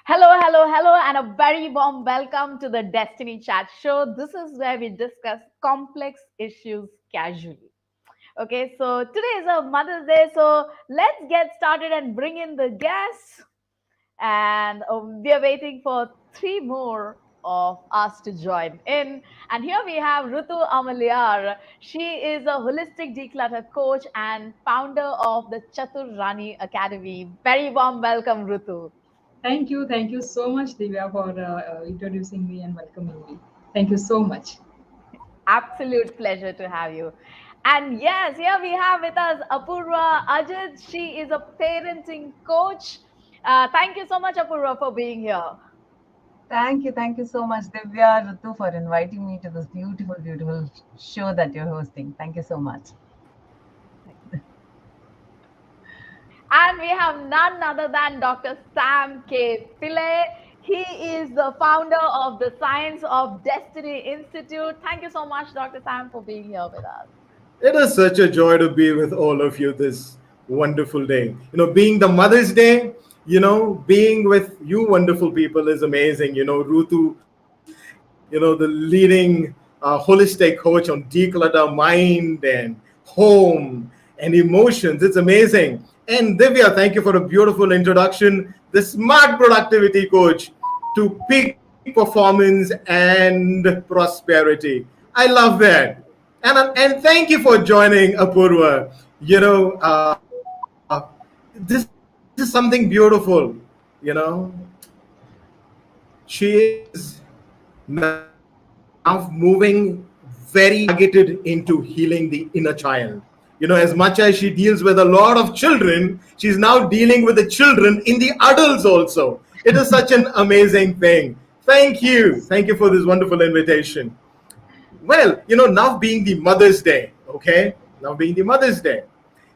Hello, hello, hello, and a very warm welcome to the Destiny Chat Show. This is where we discuss complex issues casually. Okay, so today is a Mother's Day, so let's get started and bring in the guests. And we are waiting for three more of us to join in. And here we have Rutu Amalyar. She is a holistic declutter coach and founder of the Chatur Rani Academy. Very warm welcome, Rutu. Thank you so much, Divya, for introducing me and welcoming me. Thank you so much. Absolute pleasure to have you. And yes, here we have with us Apurva Ajit. She is a parenting coach. Thank you so much, Apurva, for being here. Thank you so much, Divya, Ritu, for inviting me to this beautiful show that you're hosting. Thank you so much. And we have none other than Dr. Sam K. Pillay. He is the founder of the Science of Destiny Institute. Thank you so much, Dr. Sam, for being here with us. It is such a joy to be with all of you this wonderful day. Being the Mother's Day, being with you wonderful people is amazing. Rutu, the leading holistic coach on declutter mind and home and emotions. It's amazing. And Divya, thank you for a beautiful introduction. The smart productivity coach to peak performance and prosperity. I love that. And thank you for joining, Apurva. This is something beautiful. You know, she is now moving very targeted into healing the inner child. As much as she deals with a lot of children, she's now dealing with the children in the adults also. It is such an amazing thing. Thank you. Thank you for this wonderful invitation. Well, now being the Mother's Day, okay? Now being the Mother's Day.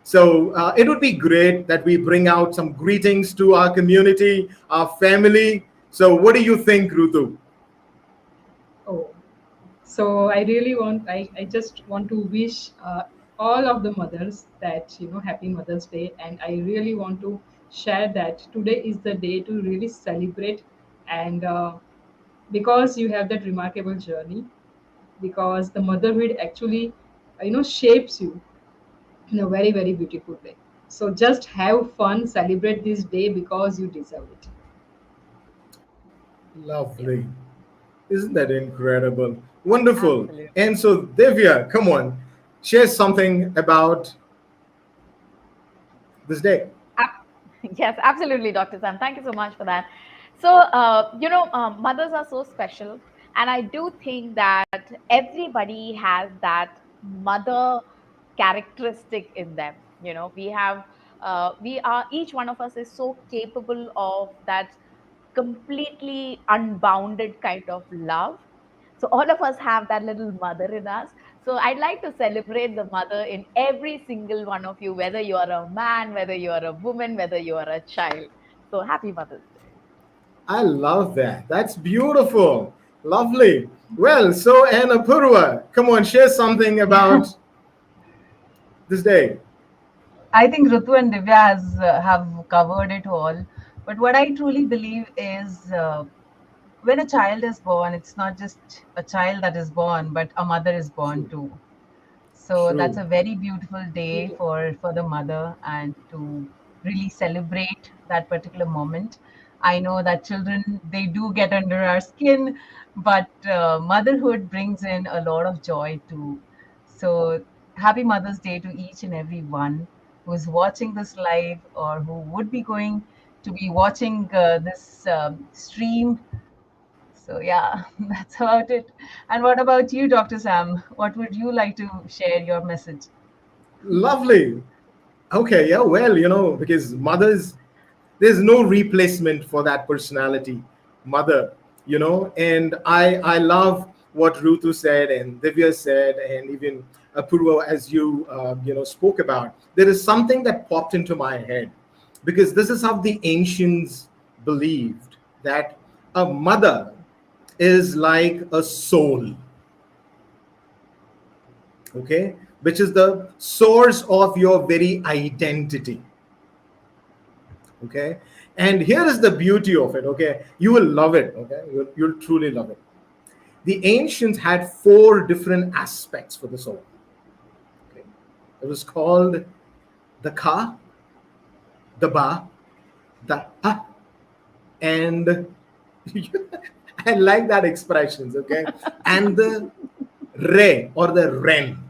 So it would be great that we bring out some greetings to our community, our family. So what do you think, Rutu? Oh, so I just want to wish all of the mothers that, happy Mother's Day. And I really want to share that today is the day to really celebrate. And because you have that remarkable journey, because the motherhood actually, shapes you in a very, very beautiful way. So just have fun, celebrate this day because you deserve it. Yes, Lovely. Isn't that incredible? Wonderful. absolutely. And so, Divya, come on, share something about this day. Ab- Yes, absolutely, Dr. Sam. Thank you so much for that. So, mothers are so special. And I do think that everybody has that mother characteristic in them. We are, each one of us is so capable of that completely unbounded kind of love. So all of us have that little mother in us. So I'd like to celebrate the mother in every single one of you, whether you are a man, whether you are a woman, whether you are a child. So happy Mother's Day. I love that. That's beautiful. Lovely. Well, so, and Apurva, come on, share something about this day. I think Ritu and Divya have covered it all. But what I truly believe is when a child is born, it's not just a child that is born, but a mother is born True. too. So that's True. a very beautiful day Beautiful. for the mother and to really celebrate that particular moment. I know that children they do get under our skin, but motherhood brings in a lot of joy too. So happy Mother's Day to each and every one who is watching this live or who would be going to be watching this stream. So yeah, that's about it. And what about you, Dr. Sam? What would you like to share your message? Lovely. Okay, yeah, well, because mothers, there's no replacement for that personality, mother, and I love what Rutu said and Divya said, and even Apurva, as you, spoke about. There is something that popped into my head because this is how the ancients believed that a mother is like a soul, okay, which is the source of your very identity. Okay, and here is the beauty of it. Okay, you will love it. Okay, you'll truly love it. The ancients had four different aspects for the soul. Okay, it was called the ka, the ba, the ha, and I like that expressions. Okay, and the re or the ren.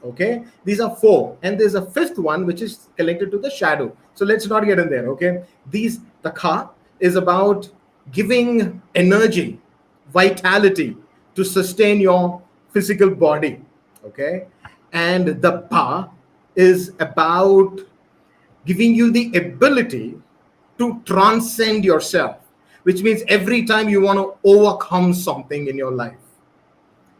Okay, these are four, and there's a fifth one which is connected to the shadow. So let's not get in there. Okay, these the ka is about giving energy, vitality to sustain your physical body. Okay, and the ba is about giving you the ability to transcend yourself, which means every time you want to overcome something in your life,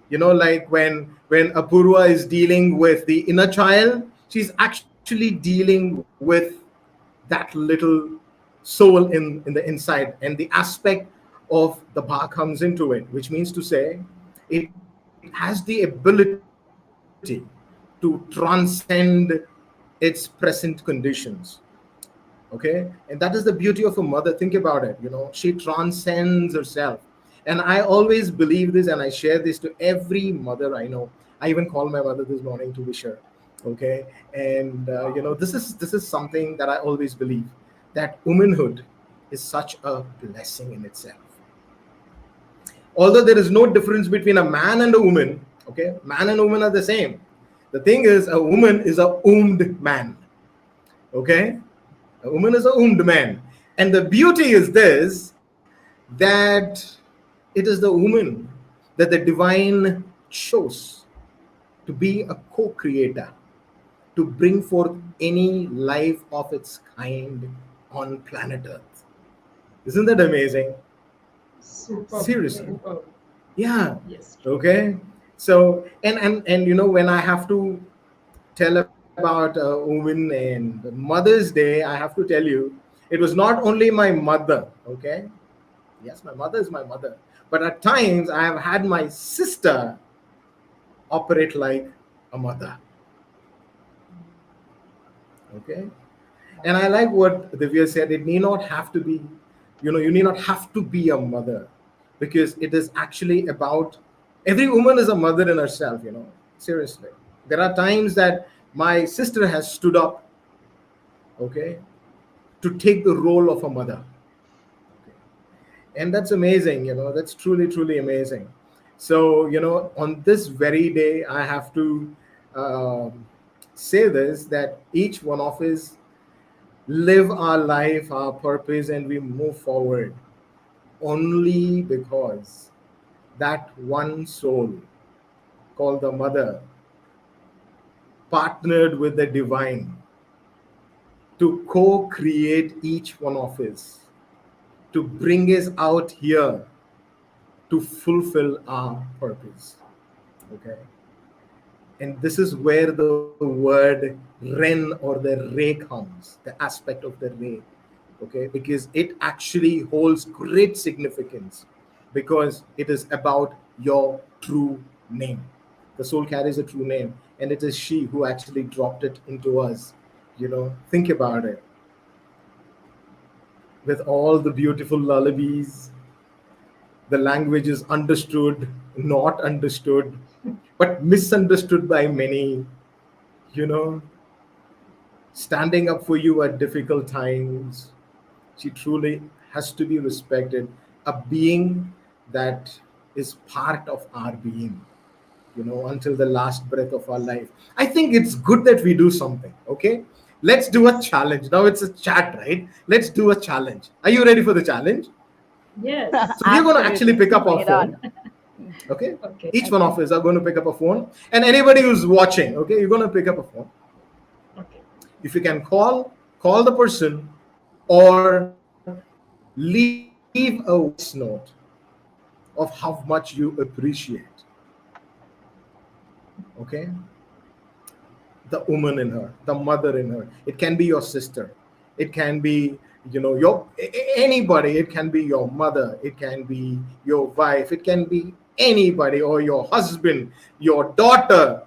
like when Apurva is dealing with the inner child, she's actually dealing with that little soul in the inside, and the aspect of the Bha comes into it, which means to say it has the ability to transcend its present conditions. Okay, and that is the beauty of a mother. Think about it. She transcends herself. And I always believe this, and I share this to every mother I know. I even called my mother this morning to wish her. Okay, and this is something that I always believe, that womanhood is such a blessing in itself. Although there is no difference between a man and a woman. Okay, man and woman are the same. The thing is, a woman is a wombed man. Okay, a woman is a wombed man. And the beauty is this, that it is the woman that the divine chose to be a co creator, to bring forth any life of its kind on planet Earth. Isn't that amazing? Superb, Seriously. superb. Yeah. Yes, true. Okay. So, and when I have to tell about a woman and Mother's Day, I have to tell you, it was not only my mother. Okay. Yes, my mother is my mother. But at times I have had my sister operate like a mother. Okay. And I like what Divya said. It need not have to be, you need not have to be a mother, because it is actually about, every woman is a mother in herself. Seriously. There are times that my sister has stood up, okay, to take the role of a mother. Okay. And that's amazing. That's truly, truly amazing. So, on this very day, I have to um, say this, that each one of us live our life, our purpose, and we move forward only because that one soul called the mother partnered with the divine to co create each one of us, to bring us out here to fulfill our purpose. Okay. And this is where the word ren or the ray comes, the aspect of the ray. Okay, because it actually holds great significance, because it is about your true name. The soul carries a true name, and it is she who actually dropped it into us. Think about it. With all the beautiful lullabies, the language is understood, not understood, but misunderstood by many, you know standing up for you at difficult times. She truly has to be respected. A being that is part of our being, until the last breath of our life. I think it's good that we do something. Okay, let's do a challenge. Now it's a chat, right? Let's do a challenge. Are you ready for the challenge? Yes. So we are going to actually Absolutely. pick up our Bring it phone. on. Okay, Okay. each one Okay. of us are going to pick up a phone, and anybody who's watching, okay, you're going to pick up a phone. Okay. If you can call the person, or leave a voice note of how much you appreciate. Okay, the woman in her, the mother in her. It can be your sister. It can be, anybody. It can be your mother. It can be your wife. It can be anybody, or your husband, your daughter.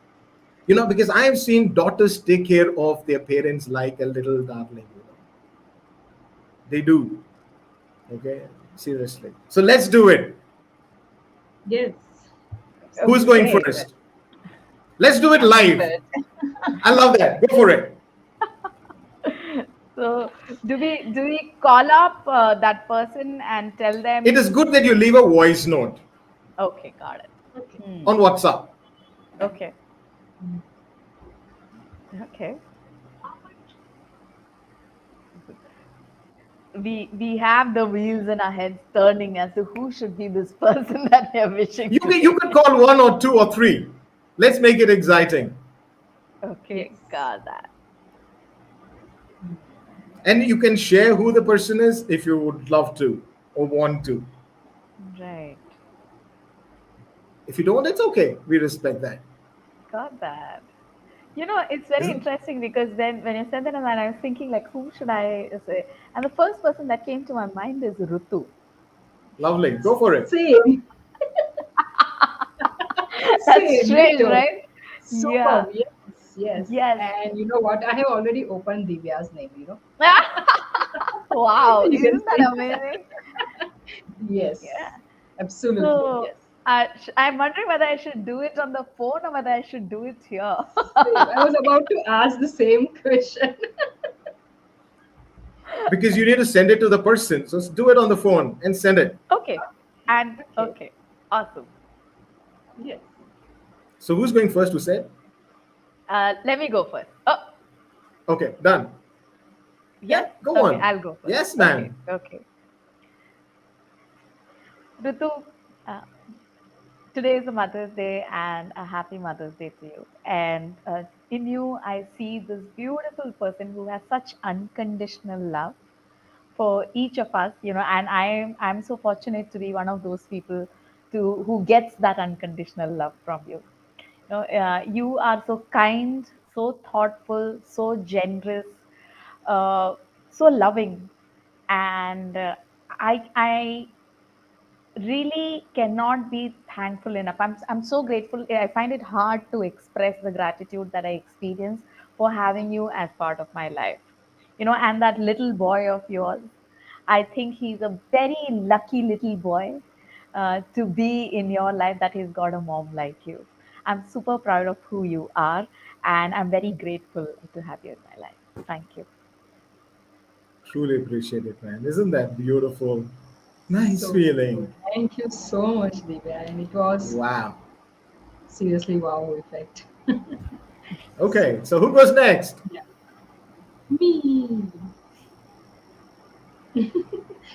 Because I have seen daughters take care of their parents like a little darling. They do. Okay, seriously. So let's do it. Yes, Who's absolutely. going Okay. first? Let's do it I'm live. good. I love that. Go for it. So do we call up that person and tell It them? is good that you leave a voice note Okay, got it. Okay. Hmm. on WhatsApp. Okay. Okay. We have the wheels in our heads turning as to who should be this person that we are wishing You today. could call one or two or three. Let's make it exciting. Okay, Yes. got that. And you can share who the person is if you would love to or want to. Right. If you don't, it's okay. We respect that. Got that. It's very Isn't interesting because then when you said that, and I was thinking like, whom should I say? And the first person that came to my mind is Rutu. lovely? Go for it. Same. That's Same. Me strange, too. right? Yeah. Superb. Yes. Yes. Yes. And you know what? I have already opened Divya's name. Wow, You can isn't see. that amazing? Yes. Yeah. Absolutely. So Yes. I'm wondering whether I should do it on the phone or whether I should do it here. Same. I was about to ask the same question. Because you need to send it to the person. So do it on the phone and send it. Okay. And Okay. okay. Awesome. Yes. So who's going first? Who said? Let me go first. Oh, Okay, done. Yeah, yes. go Okay, on. I'll go first. Yes, Okay. man. Okay. Ritu, uh, today is a Mother's Day and a happy Mother's Day to you. And in you, I see this beautiful person who has such unconditional love for each of us, and I'm so fortunate to be one of those people to who gets that unconditional love from you. You are so kind, so thoughtful, so generous, uh, so loving, and I really cannot be thankful enough. I'm so grateful. I find it hard to express the gratitude that I experience for having you as part of my life. And that little boy of yours, I think he's a very lucky little boy to be in your life, that he's got a mom like you. I'm super proud of who you are, and I'm very grateful to have you in my life. Thank you. Truly appreciate it, man. Isn't that beautiful? Nice So feeling. good. Thank you so much, Divya. And it was Wow. seriously wow effect. So, Okay, so who goes next? yeah. Me.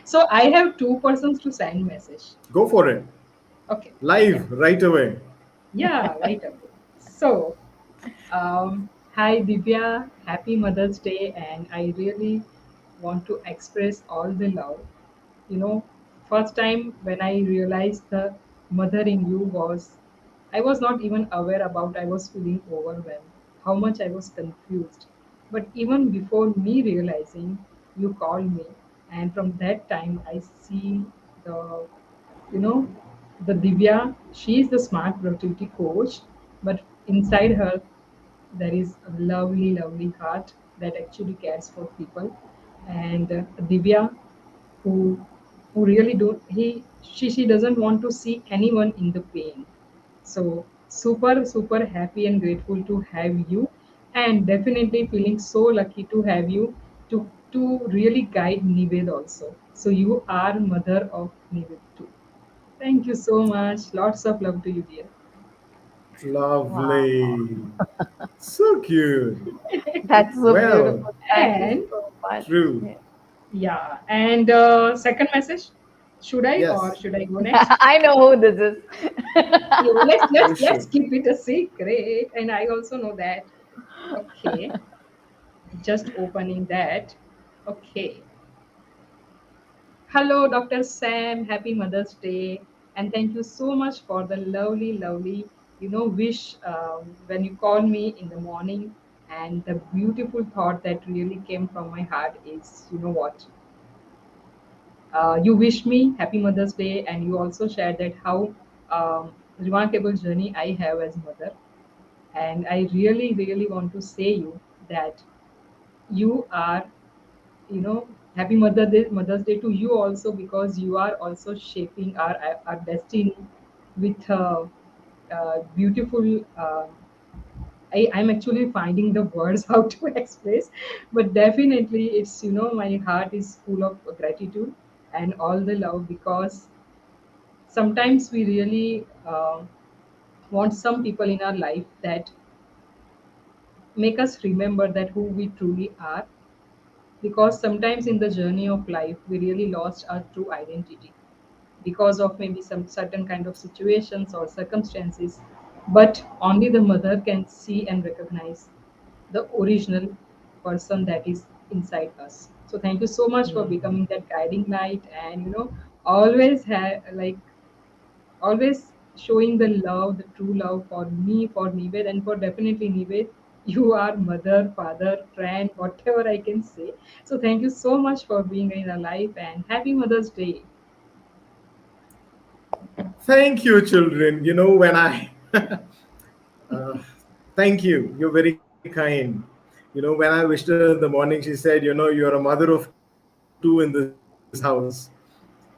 So I have two persons to send message. Go for it. Okay. Yeah. Live right away. Yeah, right away. So, hi Divya, happy Mother's Day, and I really want to express all the love. You know, first time when I realized the mother in you was, I was not even aware about, I was feeling overwhelmed, how much I was confused. But even before me realizing, you called me, and from that time I see the, you know, the Divya, she is the smart productivity coach, but inside her there is a lovely, lovely heart that actually cares for people. And Divya, who really don't she doesn't want to see anyone in the pain. So super happy and grateful to have you, and definitely feeling so lucky to have you to really guide Nived also. So you are mother of Nived too. Thank you so much. Lots of love to you, dear. Wow, Lovely. So cute. that's so Well, beautiful. Thank you And so much. true. Yeah. yeah, and second message. Should I Yes, or should I go next? I know who this is. Yeah, let's you let's should. let's keep it a secret, and I also know that. Okay, just opening that. Okay. Hello, Dr. Sam. Happy Mother's Day, and thank you so much for the lovely, lovely, wish when you called me in the morning. And the beautiful thought that really came from my heart is, you know what? You wished me Happy Mother's Day, and you also shared that how remarkable journey I have as mother. And I really, really want to say you that you are, you know, Happy Mother's Day to you also, because you are also shaping our destiny with beautiful. I'm actually finding the words how to express, but definitely it's, my heart is full of gratitude and all the love, because sometimes we really want some people in our life that make us remember that who we truly are, because sometimes in the journey of life we really lost our true identity because of maybe some certain kind of situations or circumstances, but only the mother can see and recognize the original person that is inside us. So thank you so much for becoming that guiding light, and always have like always showing the love, the true love for me, for Nived, and for definitely Nived. You are mother, father, friend, whatever I can say. So thank you so much for being in our life, and happy Mother's Day. Thank you, children. When I uh, thank you. You're very kind. When I wished her in the morning, she said, you're a mother of two in this house.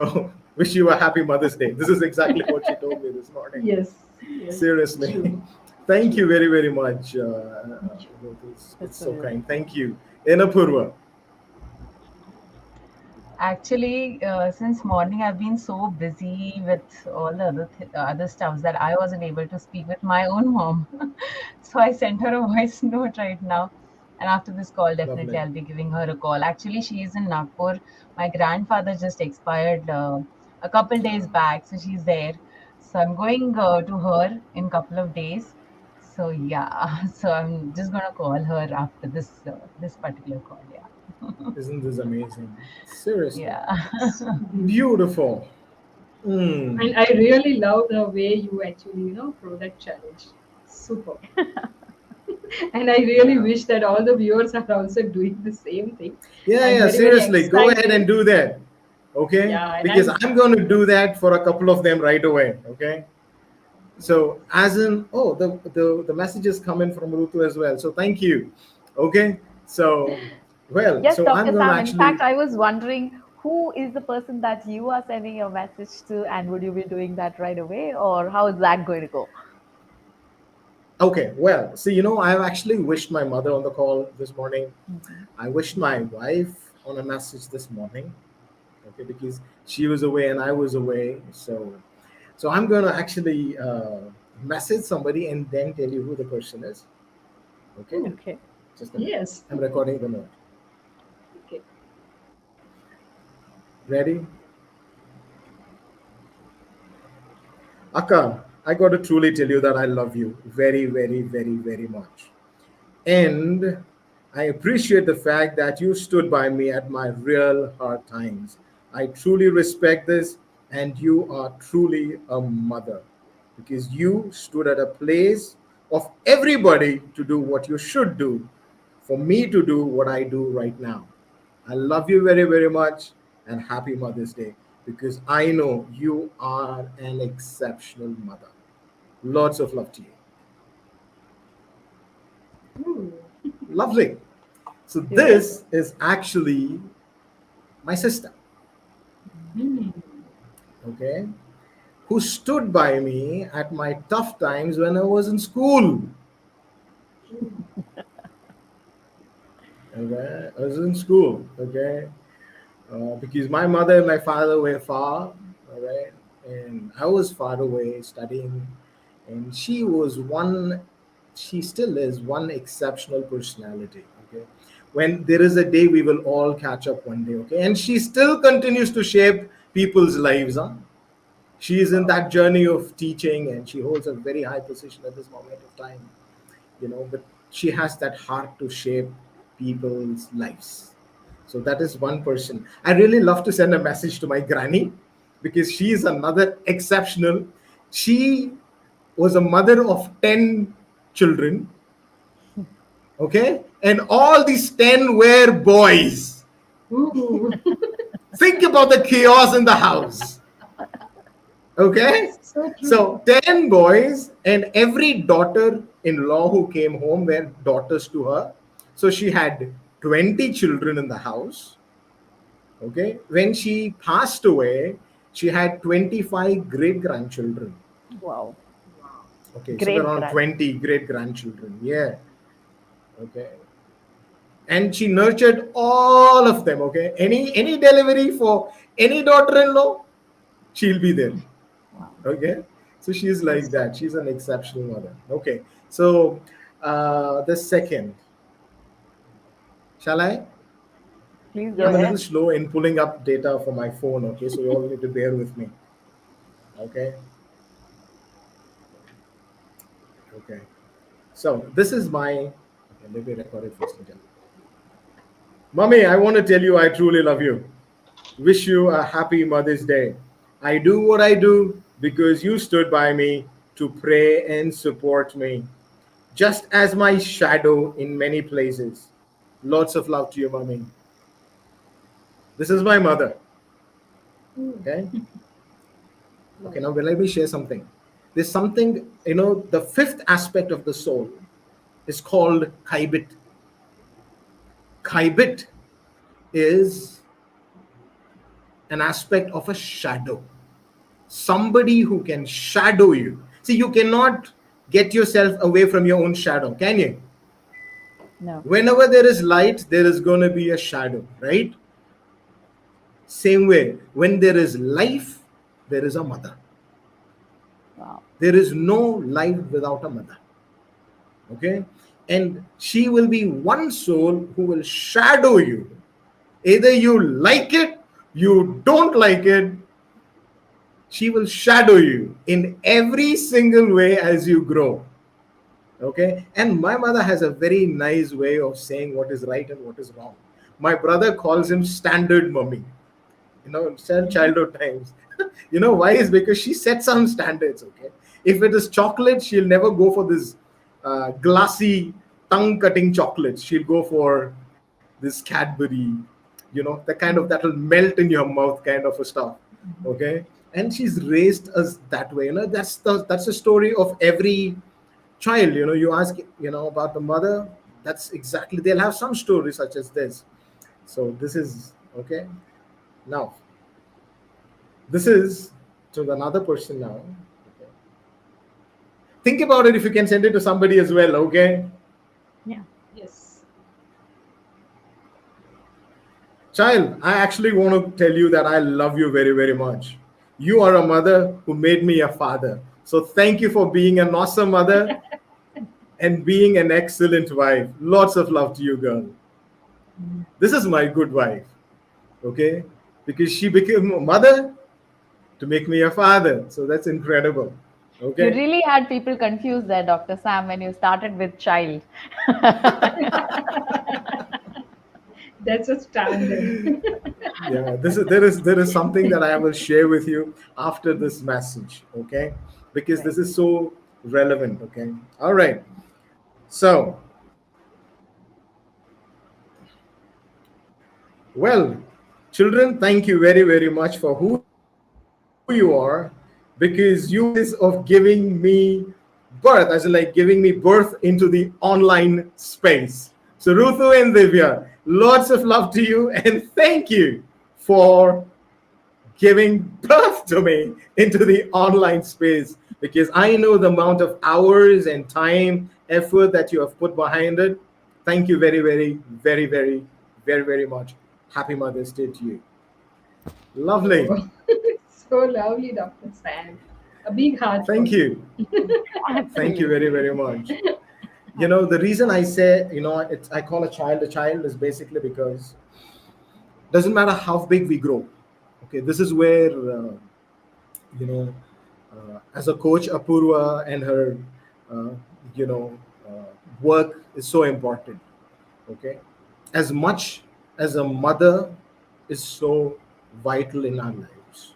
Oh, wish you a happy Mother's Day. This is exactly what she told me this morning. Yes, Seriously. yes, Thank you true, very, very much. true. Ruth. It's so That's kind. so Thank beautiful. you. Enapurva. Actually, since morning, I've been so busy with all the other stuffs that I wasn't able to speak with my own mom. So I sent her a voice note right now. And after this call, Lovely. definitely I'll be giving her a call. Actually, she is in Nagpur. My grandfather just expired a couple days back, so she's there. So I'm going to her in couple of days. So yeah, so I'm just gonna call her after this particular call. Yeah, Isn't this amazing? Seriously. yeah. It's beautiful. Beautiful. Mm. And I really love the way you actually, throw that challenge. Super. And I really Yeah. wish that all the viewers are also doing the same thing. Yeah, I'm yeah, very, very seriously. Go ahead and excited. do that. Okay? Yeah, and Because I'm, I'm going to do yes. that for a couple of them right away. Okay? So, as in, oh, the message is coming from Rutu as well. So, thank you. Okay? So, well, Yes, so Dr. I'm going to Sam. In fact, actually, I was wondering who is the person that you are sending your message to, and would you be doing that right away, or how is that going to go? okay, well, see, I've actually wished my mother on the call this morning. Mhm. I wished my wife on a message this morning. Okay, because she was away and I was away. So I'm going to actually message somebody and then tell you who the person is. Okay, Oh, Okay. just a minute. yes. I'm recording the note. Okay. Ready? Akka, I got to truly tell you that I love you very, very, very, very much. And I appreciate the fact that you stood by me at my real hard times. I truly respect this, and you are truly a mother because you stood at a place of everybody to do what you should do for me to do what I do right now. I love you very, very much, and happy Mother's Day because I know you are an exceptional mother. Lots of love to you. Ooh. Lovely. So this Beautiful. is actually my sister, Hmm. okay, who stood by me at my tough times when I was in school. Okay, I was in school. Okay, because my mother and my father were far. All right, and I was far away studying, and she was one. She still is one exceptional personality. Okay, when there is a day, we will all catch up one day. Okay, and she still continues to shape people's lives. Huh? She is in Wow. that journey of teaching and she holds a very high position at this moment of time, but she has that heart to shape people's lives. So that is one person. I really love to send a message to my granny because she is another exceptional. She was a mother of 10 children, okay, and all these 10 were boys. Ooh. Think about the chaos in the house. Okay? So true. So 10 boys, and every daughter in law who came home were daughters to her. So she had 20 children in the house. Okay, when she passed away, she had 25 great grandchildren. Wow. Wow. Okay, somewhere Great around grad. 20 great grandchildren. Yeah. Okay, and she nurtured all of them. Okay, any delivery for any daughter-in-law, she'll be there. Wow. Okay, so she's That's like so that. good. She's an exceptional mother. Okay, so the second, shall I? Please go I'm a Yes. little ahead. slow in pulling up data for my phone. Okay, so you all need to bear with me. Okay, okay. So this is my. Okay, let me record it first again. Mommy, I want to tell you I truly love you. Wish you a happy Mother's Day. I do what I do because you stood by me to pray and support me, just as my shadow in many places. Lots of love to you, Mommy. This is my mother. Mm, Okay. Okay. Now, lovely. let me share something. There's something, the fifth aspect of the soul is called kaibit. Kaibit is an aspect of a shadow, somebody who can shadow you. See, you cannot get yourself away from your own shadow, can you? No. Whenever there is light, there is going to be a shadow, right? Same way, when there is life, there is a mother. Wow. There is no life without a mother. Okay? And she will be one soul who will shadow you. Either you like it, you don't like it, she will shadow you in every single way as you grow. Okay, and my mother has a very nice way of saying what is right and what is wrong. My brother calls him standard mummy, since childhood times. Why is because she sets some standards. Okay, if it is chocolate, she'll never go for this glassy tongue cutting chocolates. She'll go for this Cadbury, the kind of that'll melt in your mouth kind of a stuff. Okay, and she's raised us that way. That's the story of every child. You ask about the mother. That's exactly, they'll have some story such as this. So this is okay. Now this is to another person now. Okay. Think about it, if you can send it to somebody as well. Okay, Yeah. Yes. child, I actually want to tell you that I love you very, very much. You are a mother who made me a father, so thank you for being an awesome mother and being an excellent wife. Lots of love to you, girl. This is my good wife. Okay, because she became a mother to make me a father, so that's incredible. You Okay. really had people confused there, Dr. Sam, when you started with child. That's a standard. Yeah, there is something that I will share with you after this message. Okay, because Right. this is so relevant. Okay, all right. So, well, children, thank you very, very much for who you are, because you are the basis of giving me birth, as in like giving me birth into the online space. So, Ruthu and Divya, lots of love to you, and thank you for giving birth to me into the online space, because I know the amount of hours and time, effort that you have put behind it. Thank you very, very, very, very, very, very much. Happy Mother's Day to you. Lovely. Oh, so lovely, Dr. Sam. A big heart for Thank you. you. Thank you very, Absolutely. very much. The Absolutely. reason I say, I call a child is basically because doesn't matter how big we grow. Okay, this is where, you know, as a coach, Apurva and her, uh, you know, work is so important. Okay, as much as a mother is so vital in our lives.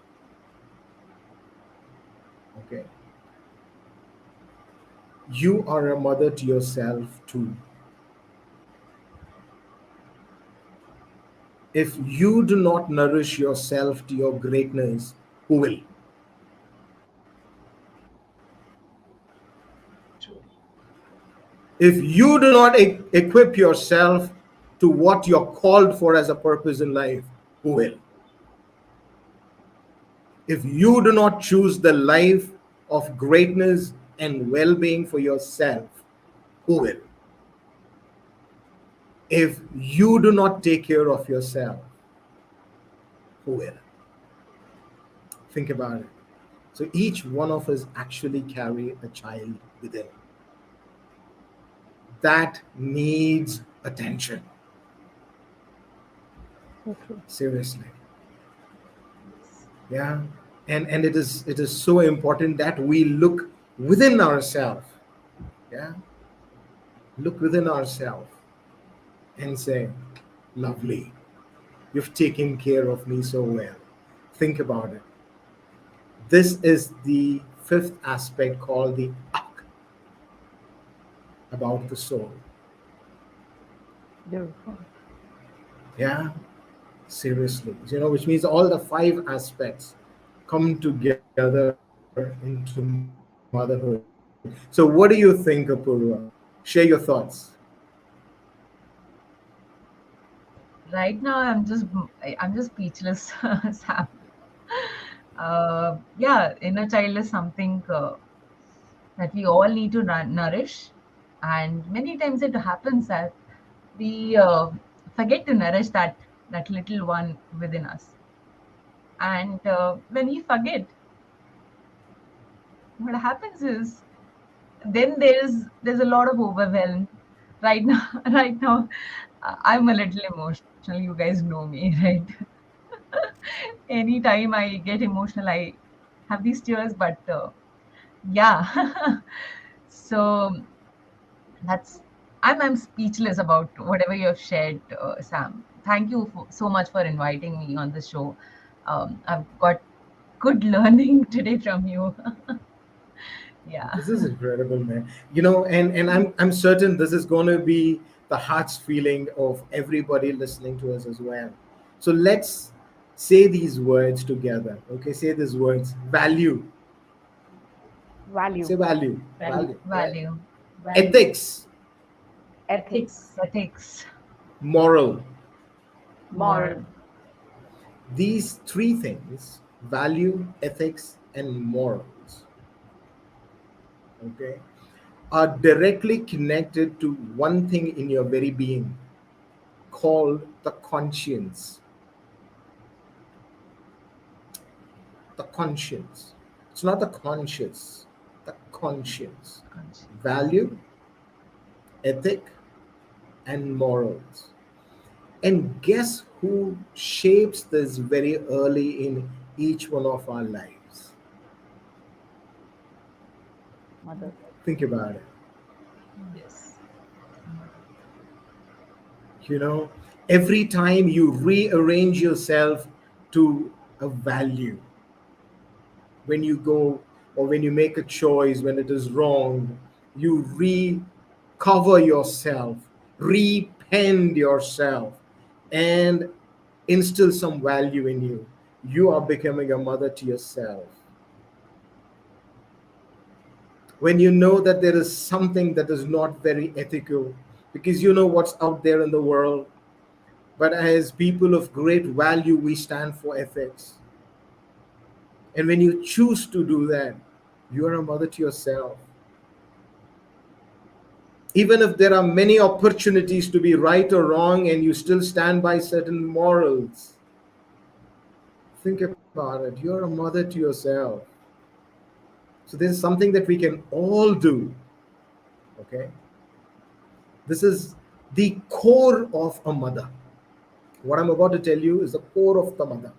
Okay, you are a mother to yourself too. If you do not nourish yourself to your greatness, who will? True. If you do not equip yourself to what you're called for as a purpose in life, Who will? If you do not choose the life of greatness and well being for yourself, who will? If you do not take care of yourself, who will? Think about it. So each one of us actually carry a child within that needs attention. So true. Seriously. Yeah. And it is so important that we look within ourselves. Yeah. Look within ourselves and say, lovely, you've taken care of me so well. Think about it. This is the fifth aspect called the ak, about the soul. Beautiful. Yeah, seriously. Which means all the five aspects come together into motherhood. So, what do you think, Apurva? Share your thoughts. Right now, I'm just speechless, Sam. Yeah, inner child is something that we all need to nourish, and many times it happens that we forget to nourish that little one within us, and when we forget, what happens is then there's a lot of overwhelm right now. Right now, I'm a little emotional. You guys know me, right? Anytime I get emotional, I have these tears, but yeah. So that's I'm speechless about whatever you have shared, Sam. Thank you so much for inviting me on the show. I've got good learning today from you. Yeah. This is incredible, man. And I'm certain this is going to be the heart's feeling of everybody listening to us as well. So let's say these words together. Okay, say these words: value. Value, Say value. Value. Value, right? Value, Value. Ethics, ethics, Ethics. ethics, moral. moral, Moral. These three things: value, ethics, and morals. Okay, are directly connected to one thing in your very being called the conscience. The conscience. It's not the conscious, the conscience. conscience. Value, ethic, and morals. And guess who shapes this very early in each one of our lives? mother. Think about it. Yes. You know, every time you rearrange yourself to a value, when you go or when you make a choice when it is wrong, you recover yourself, repend yourself, and instill some value in you. You are becoming a mother to yourself. When you know that there is something that is not very ethical, because you know what's out there in the world, but as people of great value, we stand for ethics. And when you choose to do that, you are a mother to yourself. Even if there are many opportunities to be right or wrong and you still stand by certain morals, think about it. You're a mother to yourself. So this is something that we can all do. Okay. This is the core of a mother. What I'm about to tell you is the core of the mother.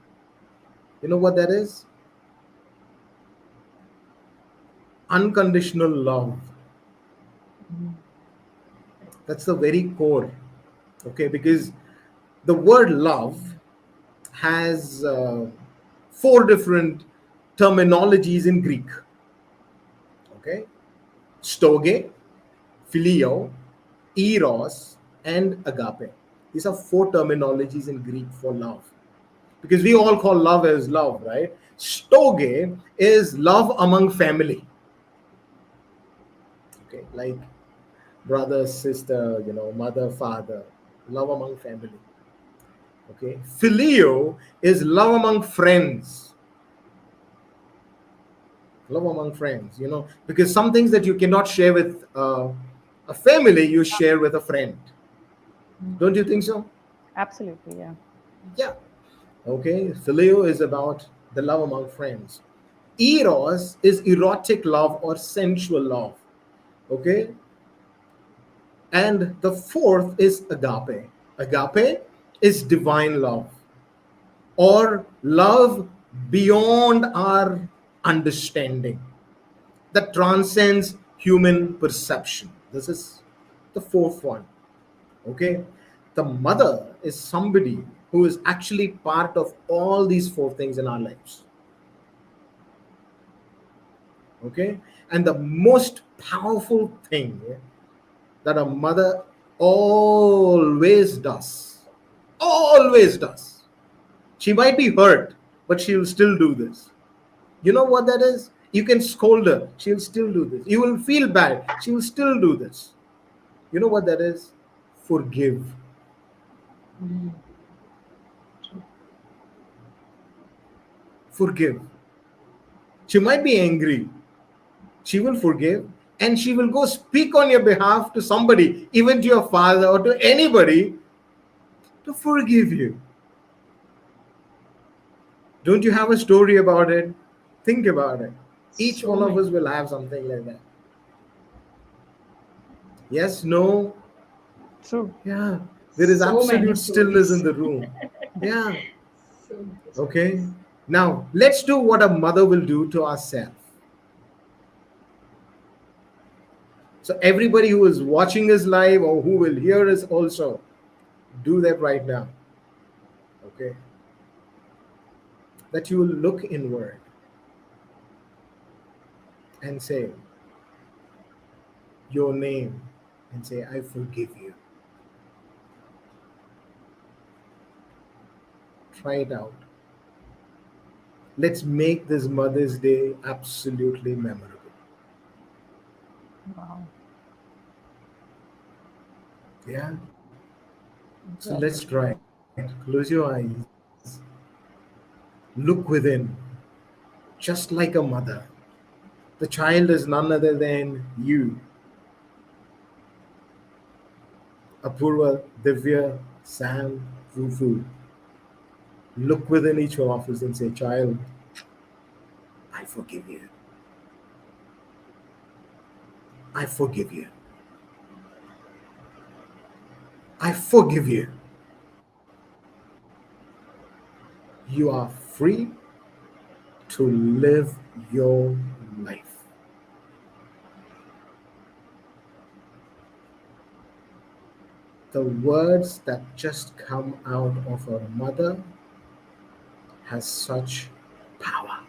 You know what that is? Unconditional love. Mhm. That's the very core. Okay. Because the word love has four different terminologies in Greek. Okay, stoge, phileo, eros, and agape. These are four terminologies in Greek for love. Because we all call love as love, right? Stoge is love among family. Okay, like brother, sister, mother, father, love among family. Okay, filio is love among friends. Love among friends, because some things that you cannot share with a family, you share with a friend. Don't you think so? Absolutely, yeah. Yeah. Okay, filio is about the love among friends. Eros is erotic love or sensual love. Okay, and the fourth is agape. Agape is divine love or love beyond our understanding that transcends human perception. This is the fourth one. Okay, the mother is somebody who is actually part of all these four things in our lives. Okay, and the most powerful thing that a mother always does, always does, she might be hurt, but she'll still do this. You know what that is? You can scold her, she'll still do this. You will feel bad, she will still do this. You know what that is? Forgive. Mm. True. Forgive. She might be angry, she will forgive, and she will go speak on your behalf to somebody, even to your father or to anybody, to forgive you. Don't you have a story about it? Think about it. Each So one of us many. will have something like that. Yes, no, True. yeah. There is So many absolute stillness in stories. the room. Yeah, So many okay. stories. Now, let's do what a mother will do to ourselves. So, everybody who is watching us live or who will hear us also, do that right now. Okay. That you will look inward and say your name and say, I forgive you. Try it out. Let's make this Mother's Day absolutely memorable. Wow. Yeah. So let's Exactly. try it. Close your eyes. Look within, just like a mother. The child is none other than you, Apurva, Divya, Sam, Rufu. Look within each one of us and say, child, I forgive you. I forgive you. I forgive you. You are free to live your life. The words that just come out of a mother has such power.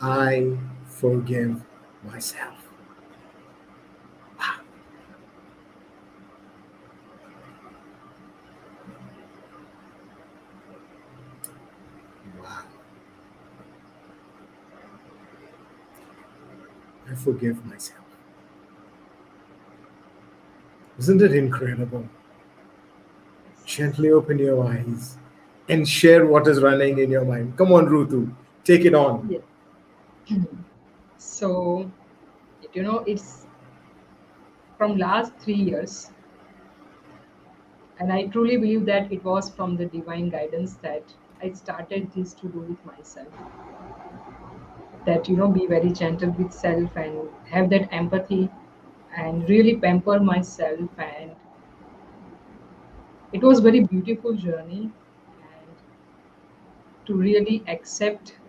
I forgive myself. Wow. Wow. I forgive myself. Isn't it incredible? Yes. Gently open your eyes and share what is running in your mind. Come on, Rutu, take it on. Yeah. So, it's from last 3 years, and I truly believe that it was from the divine guidance that I started this to do with myself. That be very gentle with self and have that empathy and really pamper myself, and it was very beautiful journey, and to really accept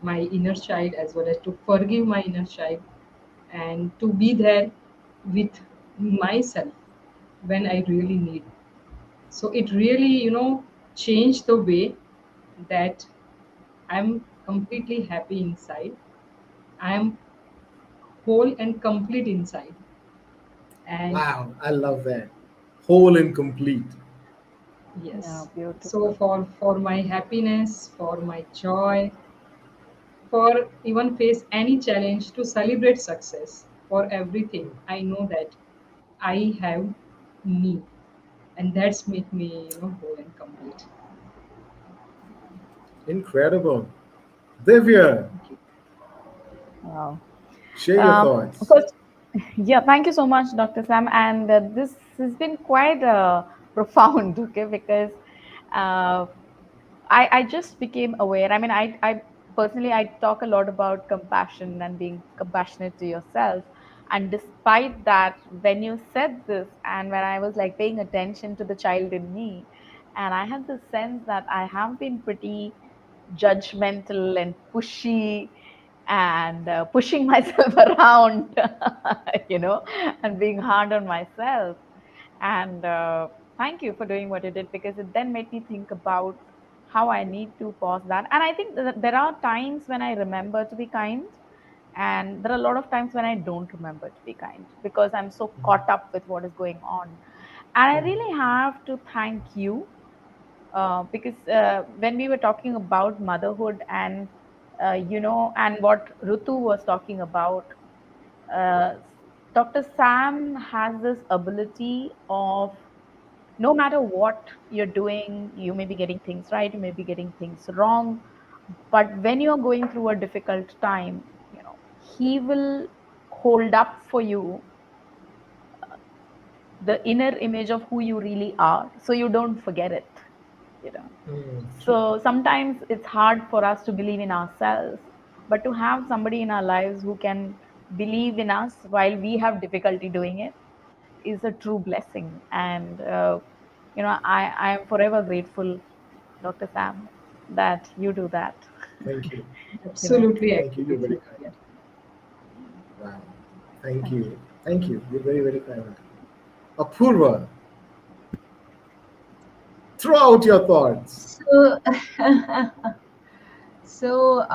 my inner child as well as to forgive my inner child and to be there with myself when I really need. So it really, changed the way that I'm completely happy inside. I'm whole and complete inside. And Wow, I love that. Whole and complete. Yeah, yes, so beautiful. for my happiness, for my joy, for even face any challenge, to celebrate success. for everything. I know that I have me, and that's make me, whole and complete. Incredible. Divya, Thank you. Wow. share your thoughts. First, yeah, thank you so much, Dr. Sam. And this has been quite profound, okay, because uh, I just became aware. I mean, I personally, I talk a lot about compassion and being compassionate to yourself. And despite that, when you said this, and when I was like paying attention to the child in me, and I had the sense that I have been pretty judgmental and pushy and pushing myself around, and being hard on myself. And thank you for doing what you did, because it then made me think about how I need to pause that. And I think that there are times when I remember to be kind, and there are a lot of times when I don't remember to be kind because I'm so caught up with what is going on. And I really have to thank you, because when we were talking about motherhood and and what Rutu was talking about, uh, Dr. Sam has this ability of, no matter what you're doing, you may be getting things right, you may be getting things wrong, but when you're going through a difficult time, he will hold up for you the inner image of who you really are, so you don't forget it. you know True. So sometimes it's hard for us to believe in ourselves, but to have somebody in our lives who can believe in us while we have difficulty doing it is a true blessing. And I am forever grateful, Dr. Sam, that you do that. Thank you. you know, Absolutely Thank agree you. You're with very you. kind. Yeah. Wow. Thank Thank you. you. Thank you. You're very, very kind. Apurva, throw out your thoughts. So, so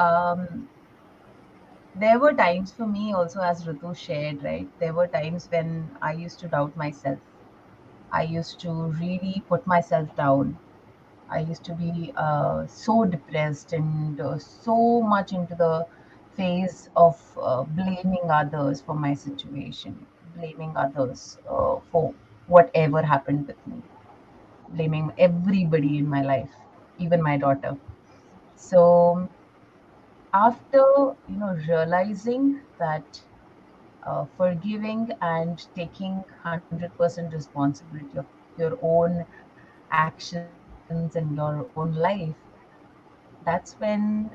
there were times for me also, as Ritu shared, right? There were times when I used to doubt myself. I used to really put myself down. I used to be so depressed and so much into the phase of blaming others for my situation, blaming others for whatever happened with me, blaming everybody in my life, even my daughter. So after realizing that forgiving and taking 100% responsibility of your own actions and your own life, that's when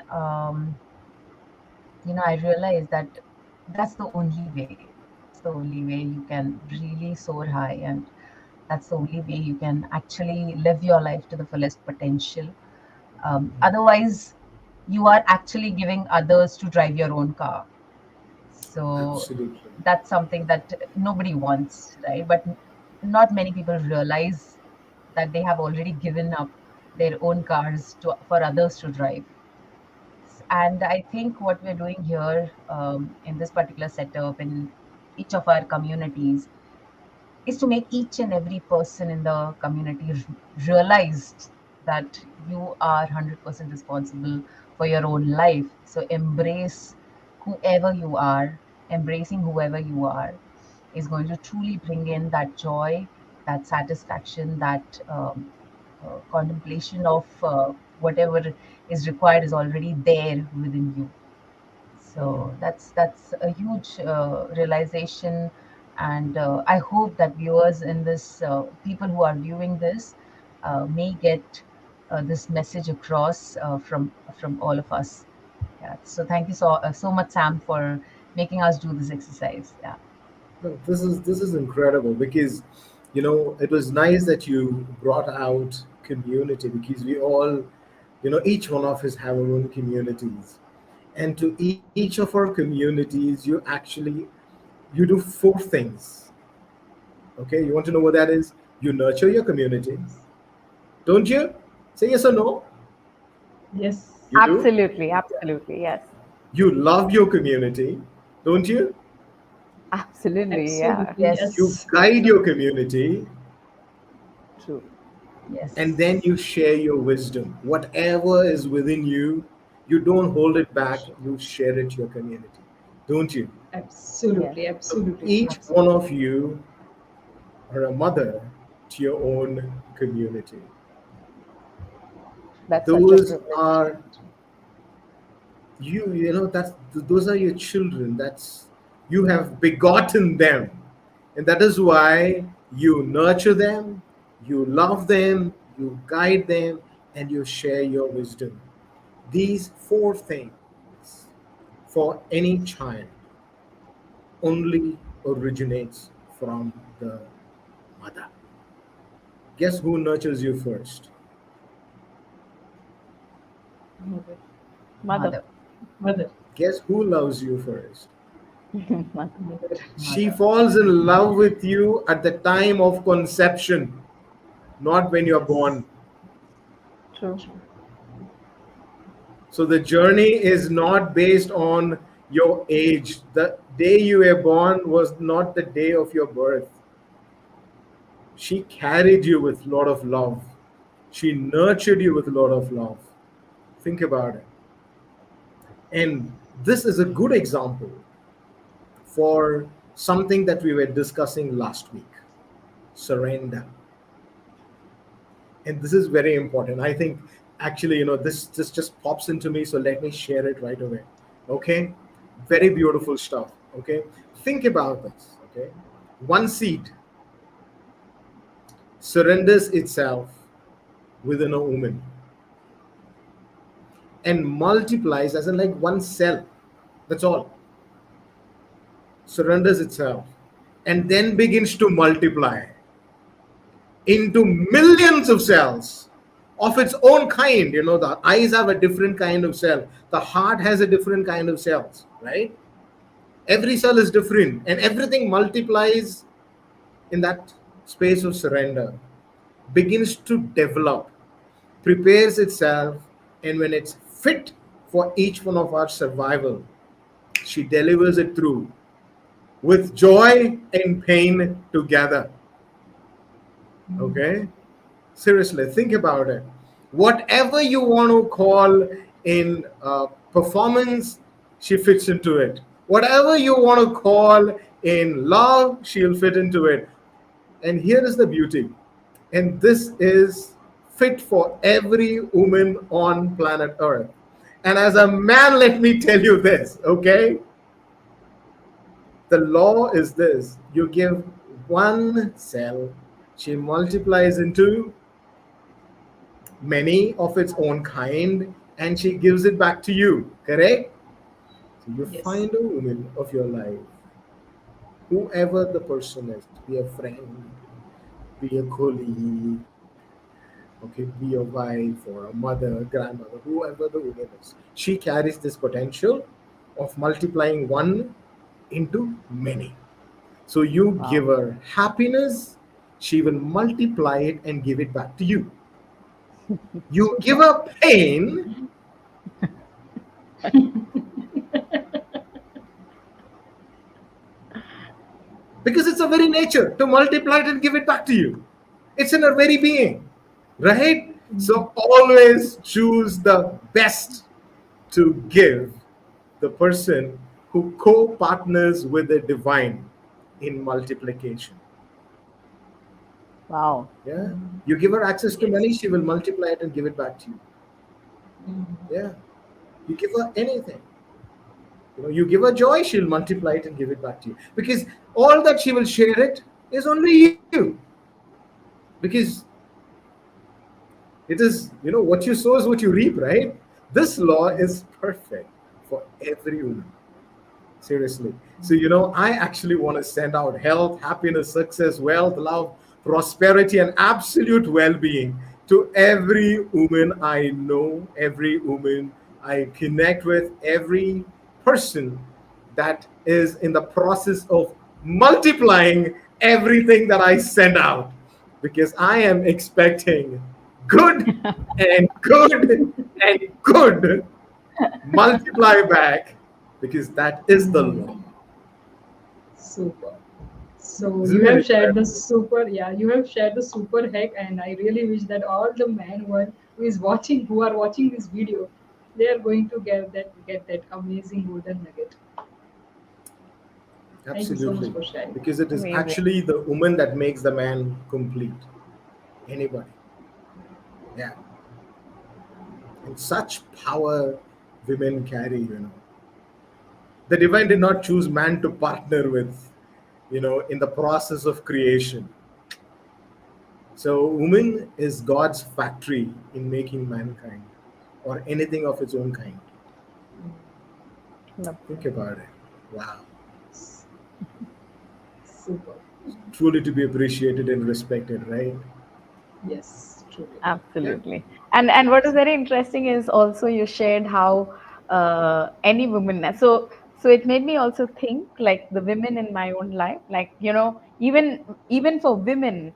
I realized that that's the only way. That's the only way you can really soar high, and that's the only way you can actually live your life to the fullest potential. Otherwise, you are actually giving others to drive your own car. So Absolutely. that's something that nobody wants, right? But not many people realize that they have already given up their own cars for others to drive. And I think what we're doing here, in this particular setup in each of our communities, is to make each and every person in the community realize that you are 100% responsible for your own life. So embrace whoever you are. Embracing whoever you are is going to truly bring in that joy, that satisfaction, that contemplation of whatever is required is already there within you. So that's a huge realization, and I hope that viewers in this, people who are viewing this, may get this message across from all of us. Yeah. So thank you so much, Sam, for making us do this exercise. Yeah. No, this is incredible because it was nice that you brought out community because we all, each one of us have our own communities, and to each of our communities, you actually you do four things. Okay, you want to know what that is? You nurture your community, don't you? Say yes or no. Yes, You do. Absolutely, absolutely, yes. You love your community, don't you? Absolutely, yeah. absolutely You Yes. yes. guide your community, True. and then Yes. you share your wisdom. Whatever is within you, you don't hold it back, you share it to your community. don't you? Yes. Absolutely, So absolutely each true. one of you are a mother to your own community. That's such a Those privilege. are you know that's those are your children. That's you have begotten them, and that is why you nurture them, you love them, you guide them, and you share your wisdom. These four things for any child only originates from the mother. Guess who nurtures you first? Mother, Mother. Mother. mother, Guess who loves you first? Mother. mother. She Mother. falls in love with you at the time of conception, not when you're Yes, born. True. true. So the journey is not based on your age. The day you were born was not the day of your birth. She carried you with a lot of love. She nurtured you with a lot of love. Think about it. And this is a good example for something that we were discussing last week: surrender. And this is very important. I think actually, this just pops into me, so let me share it right away. Okay? Very beautiful stuff. Okay? Think about this. Okay? One seed surrenders itself within a woman and multiplies as in like one cell. That's all. Surrenders itself and then begins to multiply into millions of cells of its own kind. The eyes have a different kind of cell, the heart has a different kind of cells, right? Every cell is different, and everything multiplies in that space of surrender, begins to develop, prepares itself, and when it's fit for each one of our survival, she delivers it through with joy and pain together. Okay? Seriously, think about it. Whatever you want to call in performance, she fits into it. Whatever you want to call in love, she'll fit into it. And here is the beauty. And this is fit for every woman on planet Earth. And as a man, let me tell you this, okay? The law is this: you give one cell, she multiplies into many of its own kind, and she gives it back to you, correct? So you Yes. find a woman of your life, whoever the person is, be a friend, be a colleague, okay, be a wife or a mother, grandmother, whoever the woman is. She carries this potential of multiplying one into many. So you give Wow. her happiness, she will multiply it and give it back to you. You give her pain, because it's a very nature to multiply it and give it back to you. It's in our very being, right? So always choose the best to give the person who co partners with the divine in multiplication. Wow. Yeah. You give her access to Yes. money, she will multiply it and give it back to you. Yeah. You give her anything. You give her joy, she'll multiply it and give it back to you. Because all that she will share it is only you. Because it is, what you sow is what you reap, right? This law is perfect for every woman. Seriously. So, I actually want to send out health, happiness, success, wealth, love, prosperity, and absolute well being to every woman I know, every woman I connect with, every person that is in the process of multiplying everything that I send out. Because I am expecting good and good and good multiply back, because that is the law. Super. So you Isn't it have shared the incredible? super, yeah, you have shared the super hack, and I really wish that all the men who are watching this video, they are going to get that amazing golden nugget. Thank you so much Absolutely. for sharing. Because it is Amazing. actually the woman that makes the man complete. Anybody. Yeah. And such power women carry, The divine did not choose man to partner with, in the process of creation. So, woman is God's factory in making mankind or anything of its own kind. Lovely. Think about it. Wow. S- Super. Truly to be appreciated and respected, right? Yes, truly. Yeah. Absolutely. And what is very interesting is also you shared how any woman, so it made me also think like the women in my own life, like even for women,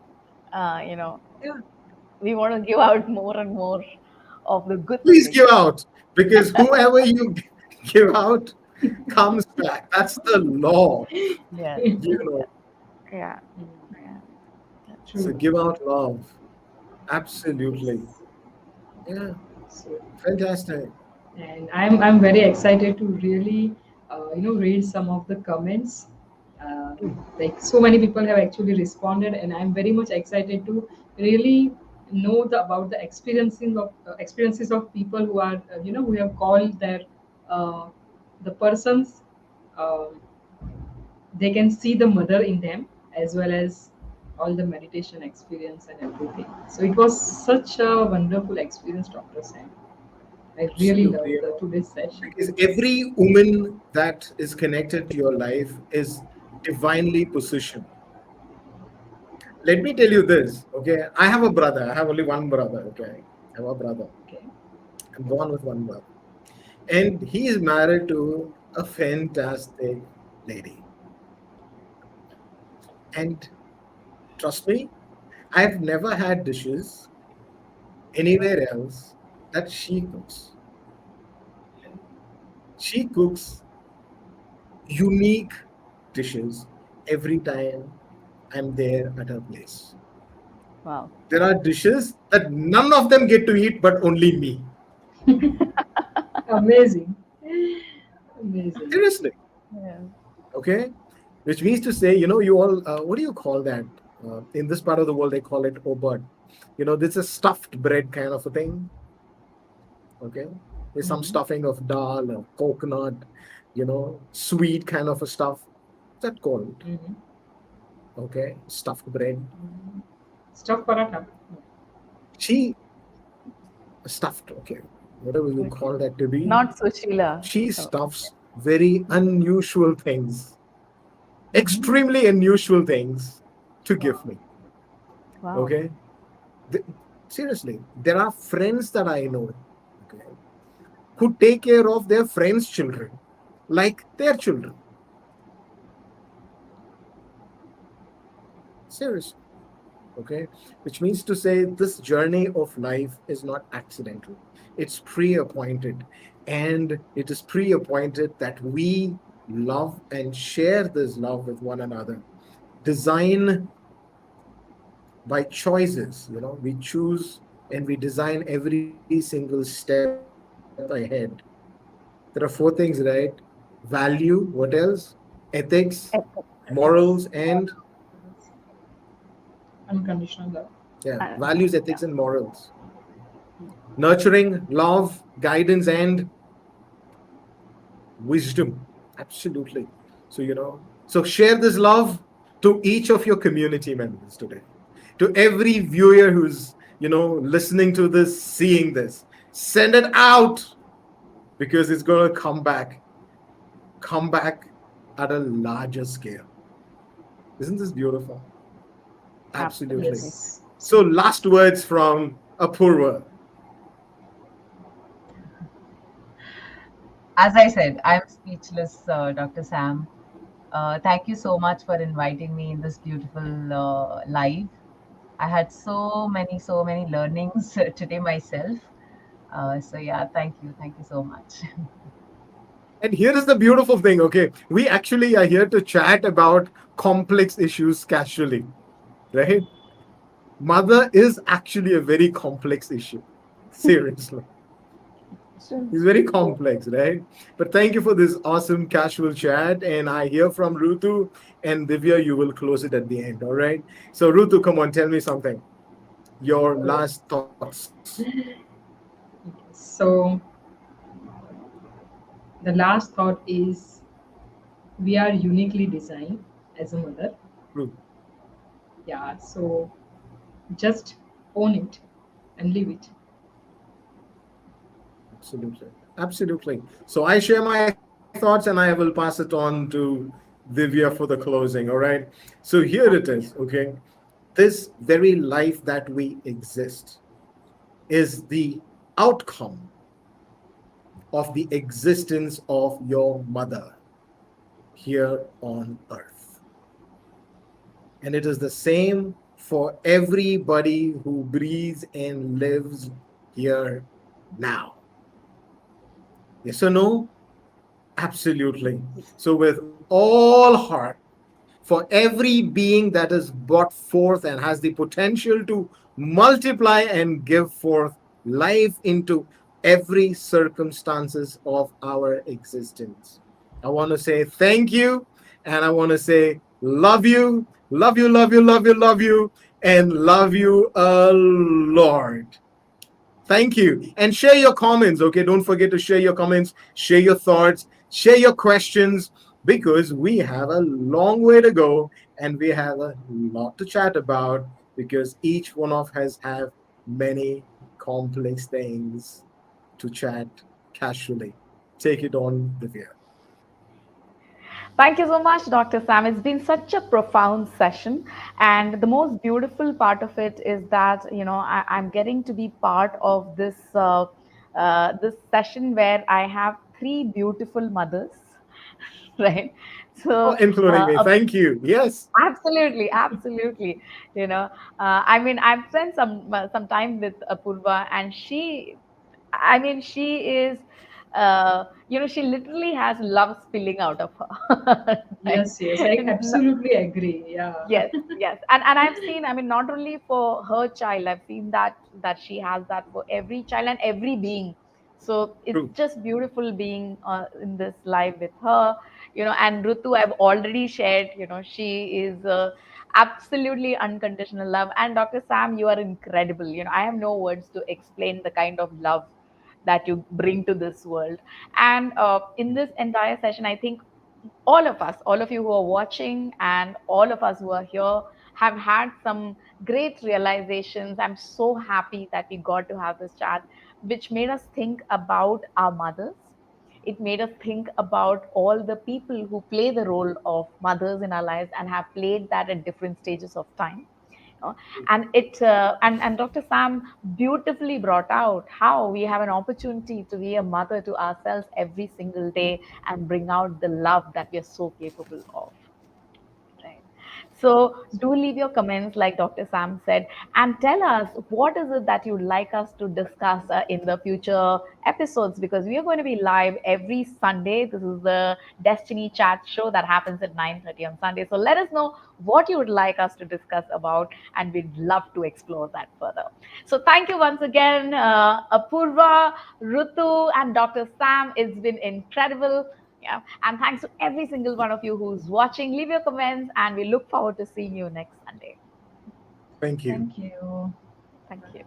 uh, you know, Yeah. we want to give out more and more of the good Please things. give out because whoever you give out comes back. That's the law, Yes, you know. yeah, Mm, yeah, that's So true. true. give out love. Absolutely. Yes. Yeah. So, Fantastic. and I'm very excited to really read some of the comments. Uh, like so many people have actually responded, and I'm very much excited to really know about the experiencing of experiences of people who are who have called their uh, the persons. Um, they can see the mother in them as well as all the meditation experience and everything. So it was such a wonderful experience, Dr. Sam. I really Absolutely. loved the today's session. Because every woman that is connected to your life is divinely positioned. Let me tell you this, okay? I have a brother. I have only one brother, okay? I have a brother. Okay. I'm born with one brother. And he is married to a fantastic lady. And trust me, I've never had dishes anywhere else that she cooks. She cooks unique dishes every time I'm there at her place. Wow. There are dishes that none of them get to eat, but only me. Amazing. Amazing. Seriously, Yeah. okay? Which means to say, you all, what do you call that? In this part of the world, they call it obert. This is stuffed bread kind of a thing, okay? There's some Mhm. stuffing of dal or coconut, sweet kind of a stuff. What's that called? Mhm. Okay, stuffed bread. Mhm. Stuffed paratha. She stuffed, okay, whatever you Okay. call that to be. Not Sushila. She Oh, stuffs very unusual things, Mhm. extremely unusual things to give Wow. me. wow. Okay. Th- Seriously, there are friends that I know, okay, who take care of their friends' children like their children. Seriously. Okay. Which means to say this journey of life is not accidental, it's pre appointed. And it is pre appointed that we love and share this love with one another. Design by choices, we choose and we design every single step ahead. There are four things, right? Value, what else? Ethics, morals, and Unconditional love. yeah, Uh, values, ethics, and yeah. morals. Nurturing, love, guidance, and wisdom. Absolutely. So, so share this love to each of your community members today, to every viewer who's, listening to this, seeing this. Send it out because it's going to come back at a larger scale. Isn't this beautiful? Absolutely. Absolutely. Yes. So, Super. last words from Apurva. As I said, I'm speechless, Dr. Sam. Thank you so much for inviting me in this beautiful live. I had so many learnings today myself. So yeah, thank you so much. And here is the beautiful thing, okay? We actually are here to chat about complex issues casually, right? Mother is actually a very complex issue. Seriously. Sure. It's very complex, right? But thank you for this awesome casual chat. And I hear from Rutu and Divya, you will close it at the end. All right. So, Rutu, come on, tell me something. Your Oh, last thoughts. so the last thought is we are uniquely designed as a mother. True. Yeah, so just own it and live it. Absolutely. Absolutely. So I share my thoughts and I will pass it on to Divya for the closing. All right. So here it is. Okay. This very life that we exist is the outcome of the existence of your mother here on earth. And it is the same for everybody who breathes and lives here now. Yes or no? Absolutely. So, with all heart, for every being that is brought forth and has the potential to multiply and give forth life into every circumstances of our existence, I want to say thank you, and I want to say love you, love you, love you, love you, love you, and love you a Lord. Thank you. And share your comments, okay? Don't forget to share your comments, share your thoughts, share your questions, because we have a long way to go and we have a lot to chat about because each one of us have many complex things to chat casually. Take it on, Divya. Thank you so much, Dr. Sam. It's been such a profound session. And the most beautiful part of it is that, I'm getting to be part of this session where I have three beautiful mothers, right? Oh, So, including me. Thank you. Yes. absolutely, absolutely. I mean, I've spent some time with Apurva, and she is, she literally has love spilling out of her, right? Yes, yes, I And absolutely agree. Yeah. yes, yes, and I've seen. I mean, not only for her child, I've seen that she has that for every child and every being. So it's True. just beautiful being in this live with her. And Rutu, I've already shared. She is absolutely unconditional love. And Dr. Sam, you are incredible. I have no words to explain the kind of love that you bring to this world. And in this entire session, I think all of us, all of you who are watching, and all of us who are here have had some great realizations. I'm so happy that we got to have this chat, which made us think about our mothers. It made us think about all the people who play the role of mothers in our lives and have played that at different stages of time. know. And Dr. Sam beautifully brought out how we have an opportunity to be a mother to ourselves every single day and bring out the love that we are so capable of. Right. So do leave your comments, like Dr. Sam said, and tell us what is it that you'd like us to discuss in the future episodes, because we are going to be live every Sunday. This is the Destiny Chat show that happens at 9:30 on Sunday. So let us know what you would like us to discuss about, and we'd love to explore that further. So thank you once again, Apurva, Rutu, and Dr. Sam. It's been incredible. Yeah. And thanks to every single one of you who's watching. Leave your comments, and we look forward to seeing you next Sunday. Thank you. Thank you. Thank you.